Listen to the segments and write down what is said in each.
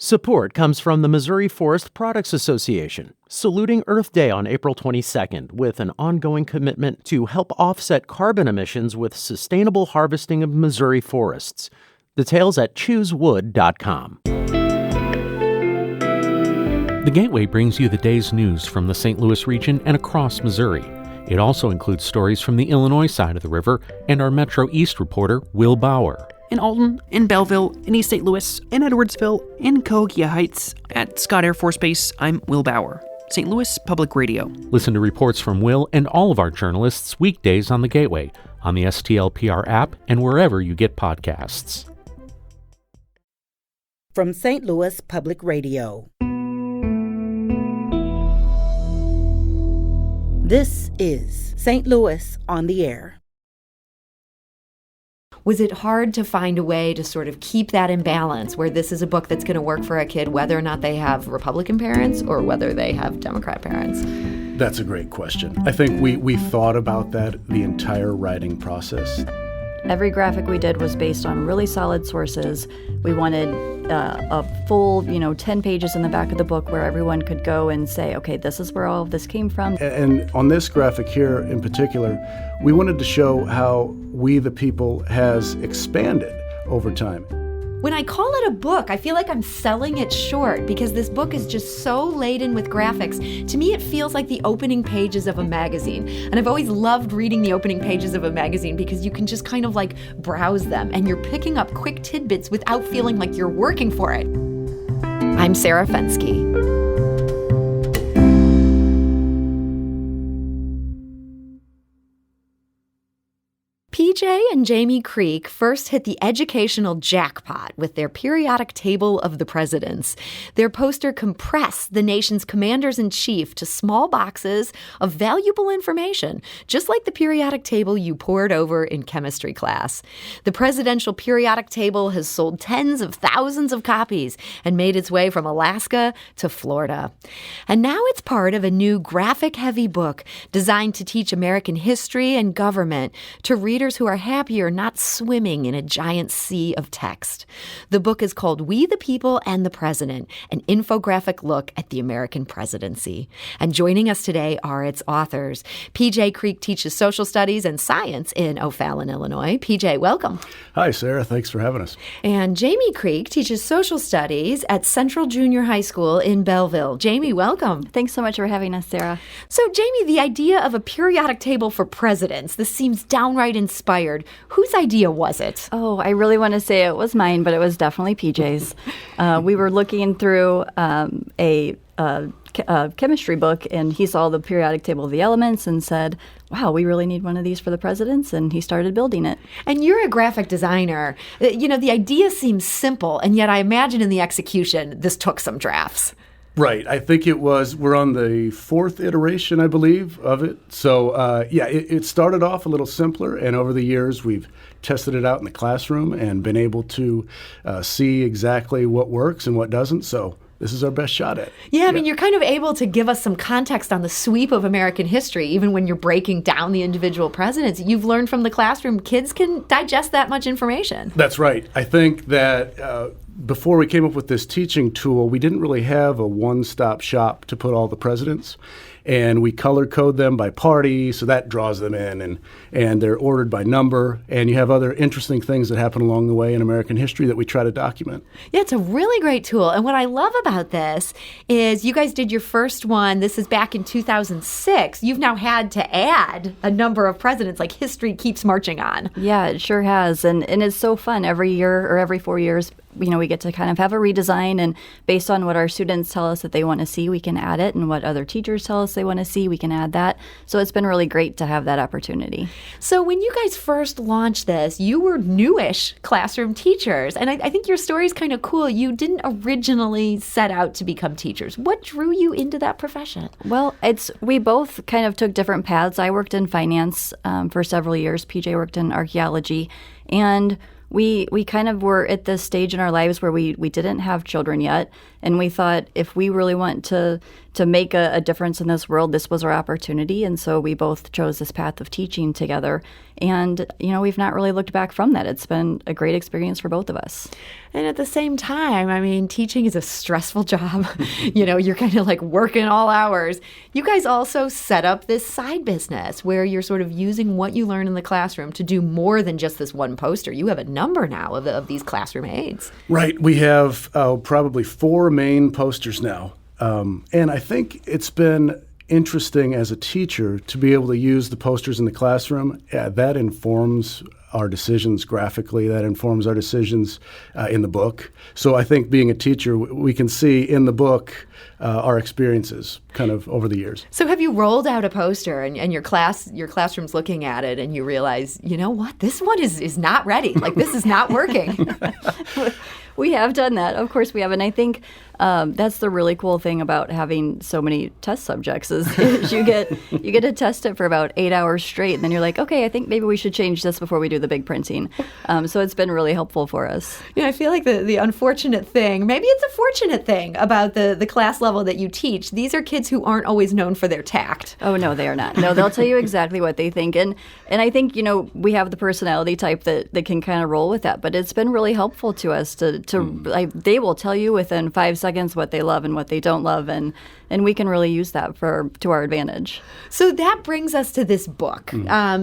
Support comes from the Missouri Forest Products Association, saluting Earth Day on April 22nd with an ongoing commitment to help offset carbon emissions with sustainable harvesting of Missouri forests. Details at choosewood.com. The Gateway brings you the day's news from the St. Louis region and across Missouri. It also includes stories from the Illinois side of the river and our Metro East reporter, Will Bauer. In Alton, in Belleville, in East St. Louis, in Edwardsville, in Cahokia Heights, at Scott Air Force Base, I'm Will Bauer, St. Louis Public Radio. Listen to reports from Will and all of our journalists weekdays on The Gateway, on the STLPR app, and wherever you get podcasts. From St. Louis Public Radio. This is St. Louis on the Air. Was it hard to find a way to sort of keep that in balance where this is a book that's going to work for a kid whether or not they have Republican parents or whether they have Democrat parents? That's a great question. I think we thought about that the entire writing process. Every graphic we did was based on really solid sources. We wanted a full, 10 pages in the back of the book where everyone could go and say, okay, this is where all of this came from. And on this graphic here in particular, we wanted to show how We the People has expanded over time. When I call it a book, I feel like I'm selling it short because this book is just so laden with graphics. To me, it feels like the opening pages of a magazine. And I've always loved reading the opening pages of a magazine because you can just kind of like browse them and you're picking up quick tidbits without feeling like you're working for it. I'm Sarah Fensky. PJ and Jamie Creek first hit the educational jackpot with their periodic table of the presidents. Their poster compressed the nation's commanders-in-chief to small boxes of valuable information, just like the periodic table you pored over in chemistry class. The presidential periodic table has sold tens of thousands of copies and made its way from Alaska to Florida. And now it's part of a new graphic-heavy book designed to teach American history and government to readers who are happier not swimming in a giant sea of text. The book is called We the People and the President, an infographic look at the American presidency. And joining us today are its authors. PJ Creek teaches social studies and science in O'Fallon, Illinois. PJ, welcome. Hi, Sarah. Thanks for having us. And Jamie Creek teaches social studies at Central Junior High School in Belleville. Jamie, welcome. Thanks so much for having us, Sarah. So, Jamie, the idea of a periodic table for presidents, this seems downright inspired. Whose idea was it? Oh, I really want to say it was mine, but it was definitely PJ's. We were looking through a chemistry book, and he saw the periodic table of the elements and said, wow, we really need one of these for the presidents, and he started building it. And you're a graphic designer. The idea seems simple, and yet I imagine in the execution, this took some drafts. Right. I think we're on the fourth iteration, I believe, of it. So, it started off a little simpler, and over the years we've tested it out in the classroom and been able to see exactly what works and what doesn't. So this is our best shot at it. Yeah, I mean, you're kind of able to give us some context on the sweep of American history, even when you're breaking down the individual presidents. You've learned from the classroom, kids can digest that much information. That's right. I think that before we came up with this teaching tool, we didn't really have a one-stop shop to put all the presidents. And we color code them by party, so that draws them in, and they're ordered by number. And you have other interesting things that happen along the way in American history that we try to document. Yeah, it's a really great tool. And what I love about this is you guys did your first one. This is back in 2006. You've now had to add a number of presidents, like history keeps marching on. Yeah, it sure has. And it's so fun. Every year or every 4 years, we get to kind of have a redesign, and based on what our students tell us that they want to see, we can add it, and what other teachers tell us they want to see, we can add that. So it's been really great to have that opportunity. So when you guys first launched this, you were newish classroom teachers, and I think your story is kind of cool. You didn't originally set out to become teachers. What drew you into that profession? Well, we both kind of took different paths. I worked in finance for several years. PJ worked in archaeology, and we kind of were at this stage in our lives where we didn't have children yet, and we thought if we really want to make a difference in this world, this was our opportunity. And so we both chose this path of teaching together. And, we've not really looked back from that. It's been a great experience for both of us. And at the same time, I mean, teaching is a stressful job. You're kind of like working all hours. You guys also set up this side business where you're sort of using what you learn in the classroom to do more than just this one poster. You have a number now of these classroom aids. Right. We have probably 4 main posters now. And I think it's been interesting as a teacher to be able to use the posters in the classroom. That informs our decisions graphically. That informs our decisions in the book. So I think being a teacher, we can see in the book our experiences kind of over the years. So have you rolled out a poster and your classroom's looking at it and you realize, you know what, this one is not ready. Like, this is not working. We have done that. Of course we have. And I think that's the really cool thing about having so many test subjects is you get to test it for about 8 hours straight. And then you're like, okay, I think maybe we should change this before we do the big printing. So it's been really helpful for us. I feel like the unfortunate thing, maybe it's a fortunate thing about the class level that you teach. These are kids who aren't always known for their tact. Oh, no, they are not. No, they'll tell you exactly what they think. And I think, we have the personality type that can kind of roll with that. But it's been really helpful to us they will tell you within 5 seconds what they love and what they don't love. And we can really use that to our advantage. So that brings us to this book.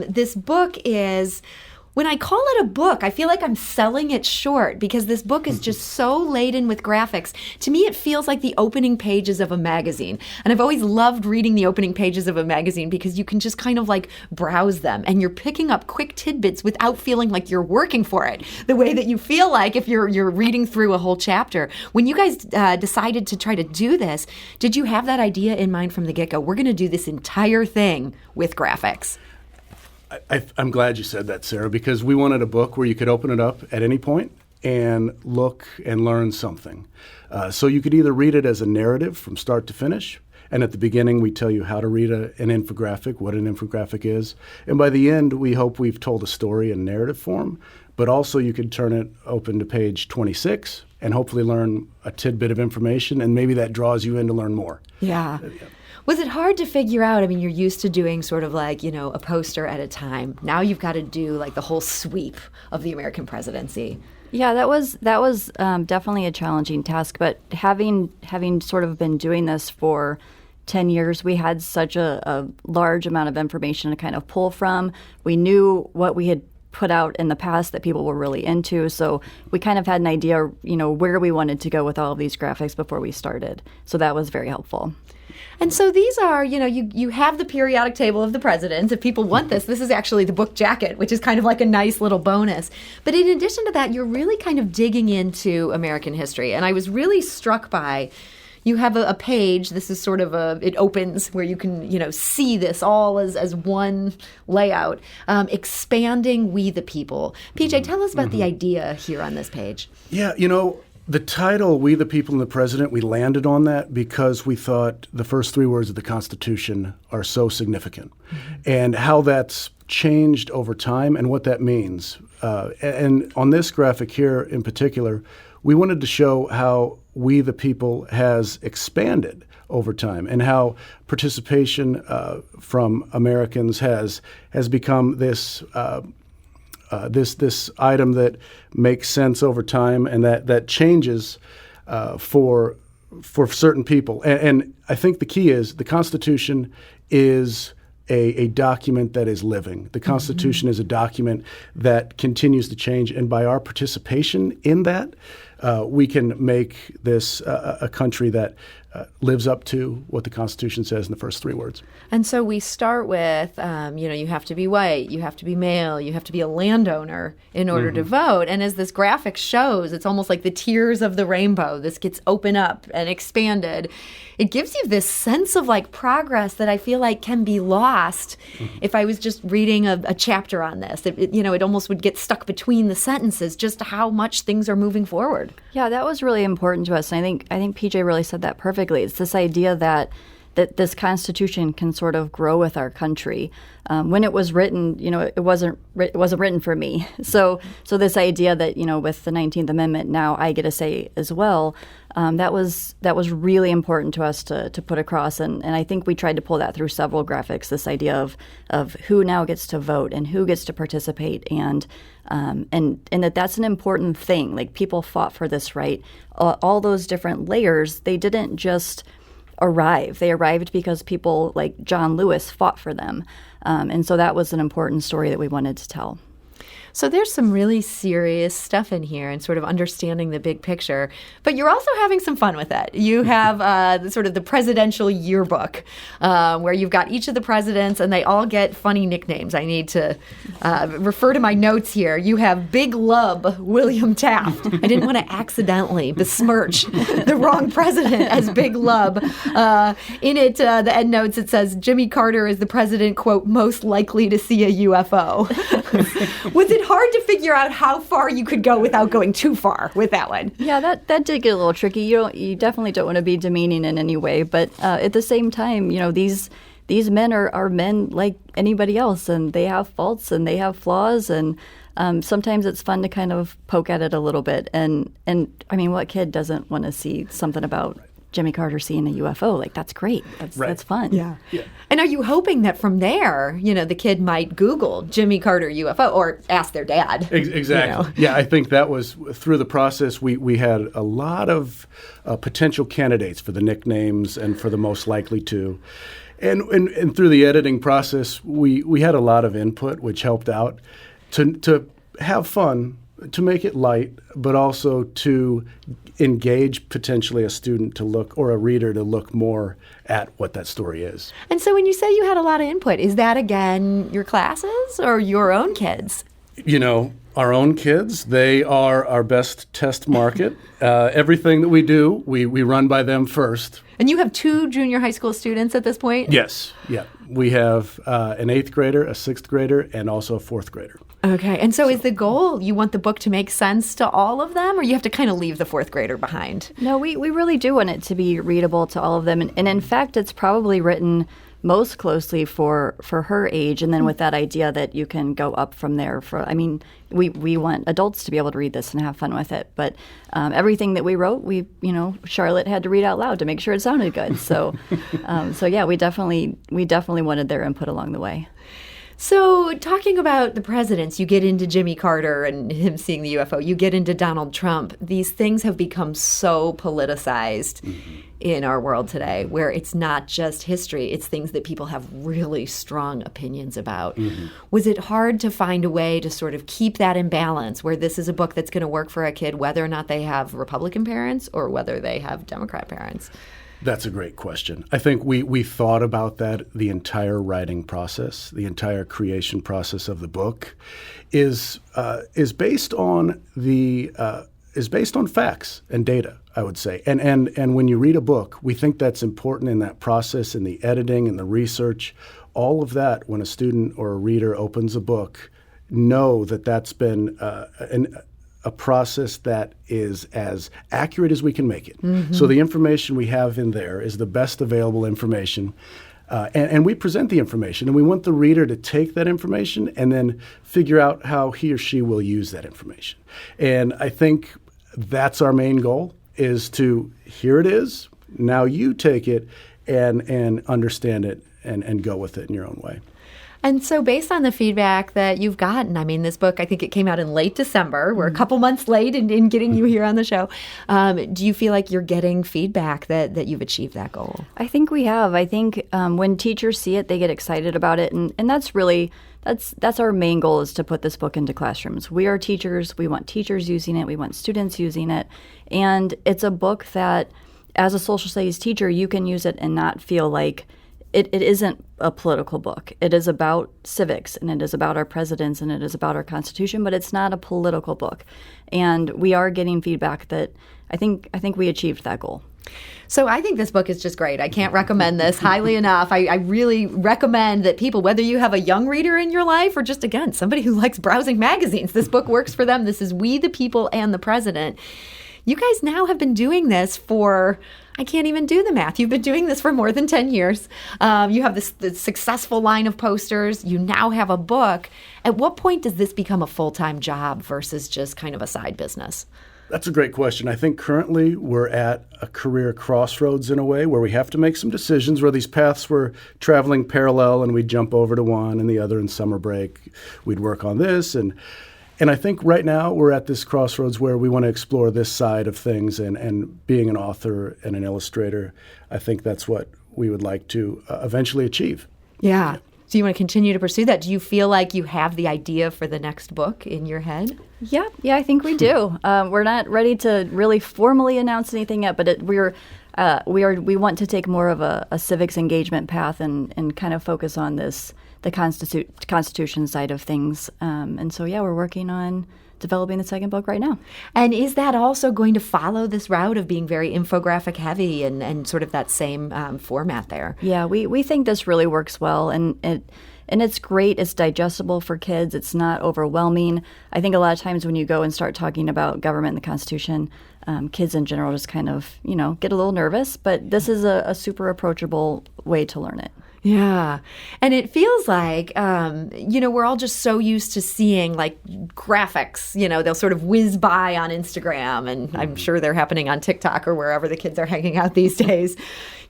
This book is... When I call it a book, I feel like I'm selling it short because this book is just so laden with graphics. To me, it feels like the opening pages of a magazine. And I've always loved reading the opening pages of a magazine because you can just kind of like browse them and you're picking up quick tidbits without feeling like you're working for it, the way that you feel like if you're reading through a whole chapter. When you guys decided to try to do this, did you have that idea in mind from the get-go? We're going to do this entire thing with graphics. I'm glad you said that, Sarah, because we wanted a book where you could open it up at any point and look and learn something. So you could either read it as a narrative from start to finish, and at the beginning we tell you how to read an infographic, what an infographic is, and by the end we hope we've told a story in narrative form, but also you could turn it open to page 26 and hopefully learn a tidbit of information, and maybe that draws you in to learn more. Yeah. Was it hard to figure out? I mean, you're used to doing sort of like, a poster at a time. Now you've got to do like the whole sweep of the American presidency. Yeah, that was definitely a challenging task. But having sort of been doing this for 10 years, we had such a large amount of information to kind of pull from. We knew what we had put out in the past that people were really into. So we kind of had an idea, where we wanted to go with all of these graphics before we started. So that was very helpful. And so these are, you have the periodic table of the presidents. If people want this is actually the book jacket, which is kind of like a nice little bonus. But in addition to that, you're really kind of digging into American history. And I was really struck by, you have a page, this is sort of it opens where you can, see this all as one layout, expanding We the People. PJ, tell us about the idea here on this page. Yeah, the title, We the People and the President, we landed on that because we thought the first 3 words of the Constitution are so significant and how that's changed over time and what that means. And on this graphic here in particular, we wanted to show how We the People has expanded over time and how participation from Americans has become this item that makes sense over time and that changes for certain people. And I think the key is the Constitution is a document that is living. The Constitution is a document that continues to change. And by our participation in that, we can make this a country that lives up to what the Constitution says in the first 3 words. And so we start with, you have to be white, you have to be male, you have to be a landowner in order to vote. And as this graphic shows, it's almost like the tiers of the rainbow. This gets opened up and expanded. It gives you this sense of like progress that I feel like can be lost if I was just reading a chapter on this. It almost would get stuck between the sentences, just how much things are moving forward. Yeah, that was really important to us. And I think PJ really said that perfectly. It's this idea that that this Constitution can sort of grow with our country. When it was written, it wasn't written for me. So this idea that, with the 19th Amendment, now I get a say as well, that was really important to us to put across. And I think we tried to pull that through several graphics, this idea of who now gets to vote and who gets to participate, and that's an important thing. Like, people fought for this right. All those different layers, they didn't just arrive. They arrived because people like John Lewis fought for them. And so that was an important story that we wanted to tell. So there's some really serious stuff in here and sort of understanding the big picture, but you're also having some fun with it. You have the presidential yearbook where you've got each of the presidents and they all get funny nicknames. I need to refer to my notes here. You have Big Lub William Taft. I didn't want to accidentally besmirch the wrong president as Big Lub. In it, the end notes, it says Jimmy Carter is the president, quote, most likely to see a UFO. Was it hard to figure out how far you could go without going too far with that one? Yeah, that did get a little tricky. You definitely don't want to be demeaning in any way, but at the same time, these men are men like anybody else, and they have faults and they have flaws, and sometimes it's fun to kind of poke at it a little bit. And I mean, what kid doesn't want to see something about Jimmy Carter seeing a UFO? Like, that's great. That's fun. Yeah. And are you hoping that from there, the kid might Google Jimmy Carter UFO or ask their dad? Exactly. Yeah, I think that was through the process. We had a lot of potential candidates for the nicknames and for the most likely to. And through the editing process, we had a lot of input, which helped out to have fun, to make it light, but also to engage potentially a student to look, or a reader to look more at what that story is. And so when you say you had a lot of input, is that, again, your classes or your own kids? Our own kids, they are our best test market. Everything that we do, we run by them first. And you have 2 junior high school students at this point? Yes. Yeah. We have an 8th grader, a 6th grader, and also a 4th grader. Okay. And so is the goal, you want the book to make sense to all of them, or you have to kind of leave the 4th grader behind? No, we really do want it to be readable to all of them. And in fact, it's probably written most closely for her age, and then with that idea that you can go up from there. We want adults to be able to read this and have fun with it. But everything that we wrote, Charlotte had to read out loud to make sure it sounded good. So, yeah, we definitely wanted their input along the way. So talking about the presidents, you get into Jimmy Carter and him seeing the UFO. You get into Donald Trump. These things have become so politicized in our world today, where it's not just history. It's things that people have really strong opinions about. Was it hard to find a way to sort of keep that in balance, where this is a book that's going to work for a kid, whether or not they have Republican parents or whether they have Democrat parents? That's a great question. I think we thought about that the entire writing process, the entire creation process of the book, is based on facts and data, I would say. And when you read a book, we think that's important in that process, in the editing and the research, all of that. When a student or a reader opens a book, know that that's been a process that is as accurate as we can make it. So the information we have in there is the best available information. And we present the information, and we want the reader to take that information and then figure out how he or she will use that information. And I think that's our main goal, is to, here it is, now you take it and understand it and go with it in your own way. And so based on the feedback that you've gotten, I mean, this book, I think it came out in late December. We're a couple months late in getting you here on the show. Do you feel like you're getting feedback that you've achieved that goal? I think we have. I think when teachers see it, they get excited about it. And that's really, that's our main goal, is to put this book into classrooms. We are teachers. We want teachers using it. We want students using it. And it's a book that, as a social studies teacher, you can use it and not feel like it isn't a political book. It is about civics, and it is about our presidents, and it is about our Constitution, but it's not a political book. And we are getting feedback that I think we achieved that goal. So I think this book is just great. I can't recommend this highly enough. I really recommend that people, whether you have a young reader in your life or just, again, somebody who likes browsing magazines, this book works for them. This is We the People and the President. You guys now have been doing this for, I can't even do the math. You've been doing this for more than 10 years. You have this successful line of posters. You now have a book. At what point does this become a full-time job versus just kind of a side business? That's a great question. I think currently we're at a career crossroads in a way where we have to make some decisions where these paths were traveling parallel and we'd jump over to one and the other in summer break. We'd work on this. And I think right now we're at this crossroads where we want to explore this side of things. And being an author and an illustrator, I think that's what we would like to eventually achieve. Yeah. Do you want to continue to pursue that? Do you feel like you have the idea for the next book in your head? Yeah, I think we do. We're not ready to really formally announce anything yet, but we want to take more of a civics engagement path and kind of focus on the Constitution side of things. And so, we're working on developing the second book right now. And is that also going to follow this route of being very infographic heavy and sort of that same format there? Yeah, we think this really works well, and it's great. It's digestible for kids. It's not overwhelming. I think a lot of times when you go and start talking about government and the Constitution, kids in general just kind of, get a little nervous. But this is a super approachable way to learn it. Yeah. And it feels like, we're all just so used to seeing like graphics, they'll sort of whiz by on Instagram, and I'm sure they're happening on TikTok or wherever the kids are hanging out these days.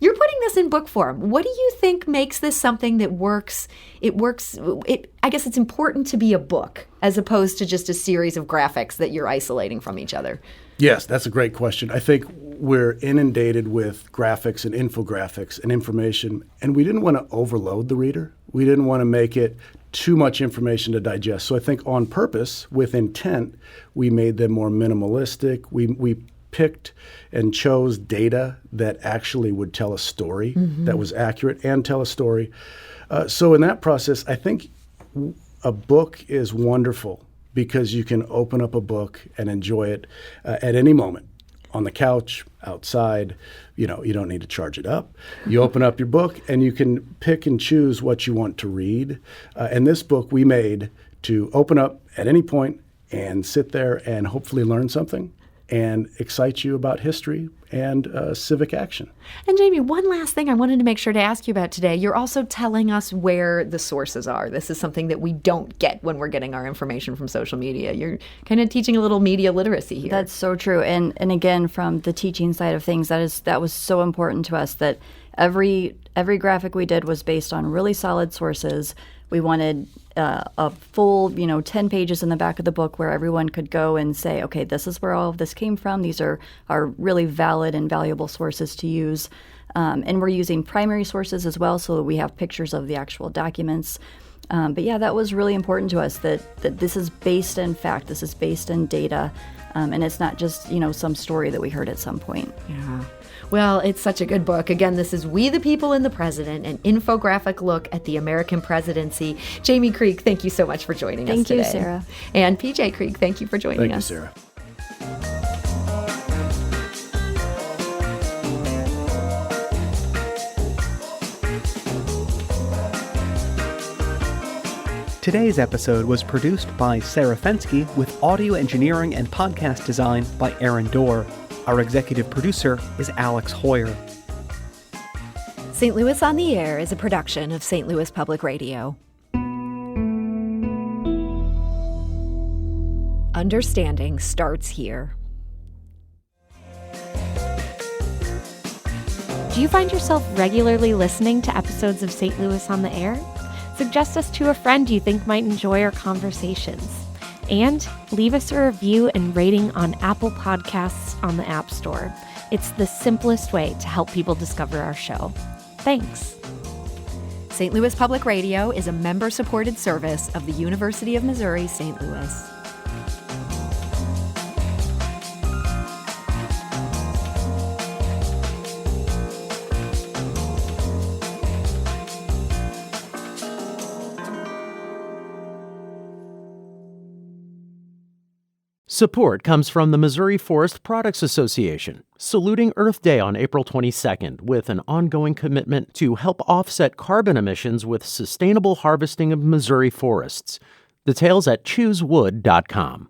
You're putting this in book form. What do you think makes this something that works? I guess it's important to be a book as opposed to just a series of graphics that you're isolating from each other. Yes, that's a great question. I think we're inundated with graphics and infographics and information, and we didn't want to overload the reader. We didn't want to make it too much information to digest. So I think on purpose, with intent, we made them more minimalistic. We picked and chose data that actually would tell a story that was accurate and tell a story. So in that process, I think a book is wonderful because you can open up a book and enjoy it at any moment, on the couch, outside. You don't need to charge it up. You open up your book and you can pick and choose what you want to read. And this book we made to open up at any point and sit there and hopefully learn something and excite you about history and civic action. And Jamie, one last thing I wanted to make sure to ask you about today. You're also telling us where the sources are. This is something that we don't get when we're getting our information from social media. You're kind of teaching a little media literacy here. That's so true. And again, from the teaching side of things, that was so important to us that every graphic we did was based on really solid sources. We wanted a full, 10 pages in the back of the book where everyone could go and say, okay, this is where all of this came from. These are really valid and valuable sources to use. And we're using primary sources as well, so that we have pictures of the actual documents. But that was really important to us, that this is based in fact, this is based in data, and it's not just, some story that we heard at some point. Yeah. Well, it's such a good book. Again, this is We the People and the President, an infographic look at the American presidency. Jamie Creek, thank you so much for joining us today. Thank you, Sarah. And PJ Creek, thank you for joining us. Thank you, Sarah. Today's episode was produced by Sarah Fensky with audio engineering and podcast design by Aaron Dorr. Our executive producer is Alex Hoyer. St. Louis on the Air is a production of St. Louis Public Radio. Understanding starts here. Do you find yourself regularly listening to episodes of St. Louis on the Air? Suggest us to a friend you think might enjoy our conversations. And leave us a review and rating on Apple Podcasts on the App Store. It's the simplest way to help people discover our show. Thanks. St. Louis Public Radio is a member-supported service of the University of Missouri, St. Louis. Support comes from the Missouri Forest Products Association, saluting Earth Day on April 22nd with an ongoing commitment to help offset carbon emissions with sustainable harvesting of Missouri forests. Details at choosewood.com.